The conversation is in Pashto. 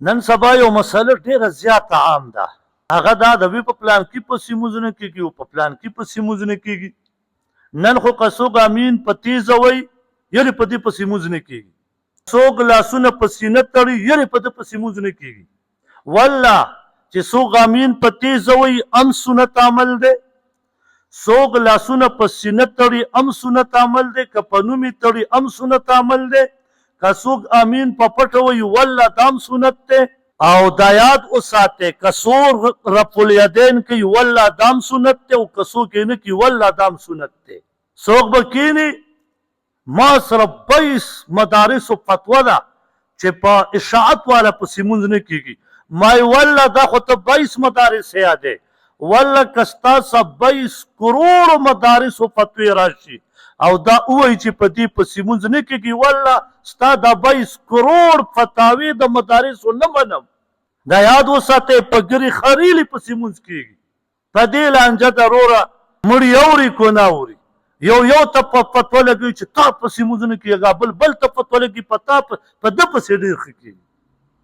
نن سبا یو مسله ډیره زیاته عام ده، هغه دا د وی په پلان کې په سیموزونه کېږي او په پلان کې په سیموزونه کېږي. نن خو قصوګ امین په تیزه وی یعنې په دې په سیموزونه کېږي، څوک لاسونه په سینه تړي یعنې په ده په سیموزونه کېږي. والله چې څوک امین په تیزه وی ام سنت عمل دی، څوک لاسونه په سینه تړي ام سنت عمل دی، که په نوم یې تړي ام سنت عمل دی، که څوک امین په پټه وایي والله دام سنت دی. او دا یاد وساتئ که څوک رفع الیدین کوي والله دام سنت دی، او که څوک یې نه کوي والله دام سنت دی. څوک به کیني ما سره 22 مدارسو فتوا ده چې په اشاعت والا پسې مونځ نه کېږي. ما والله دا خو ته 22 مدارس یادې، والله که ستا څخه 22 کروړو مدارسو فتوې راشي او دا ووایي چې په دې پسې مونځ نه کېږي، والله ستا دا 22 کروړ فتاوې د مدارسو نه منم. دا یاد وساتئ په ګرې خریلې پسې مونځ کېږي. په دې لانجه ده وروره مړي اوري کو نه اوري، یو ته په فتوا لګوي چې تا پسې مونځ نه کېږي، بل ته فتوا لګي په ده پسې ډېر ښه کېږي.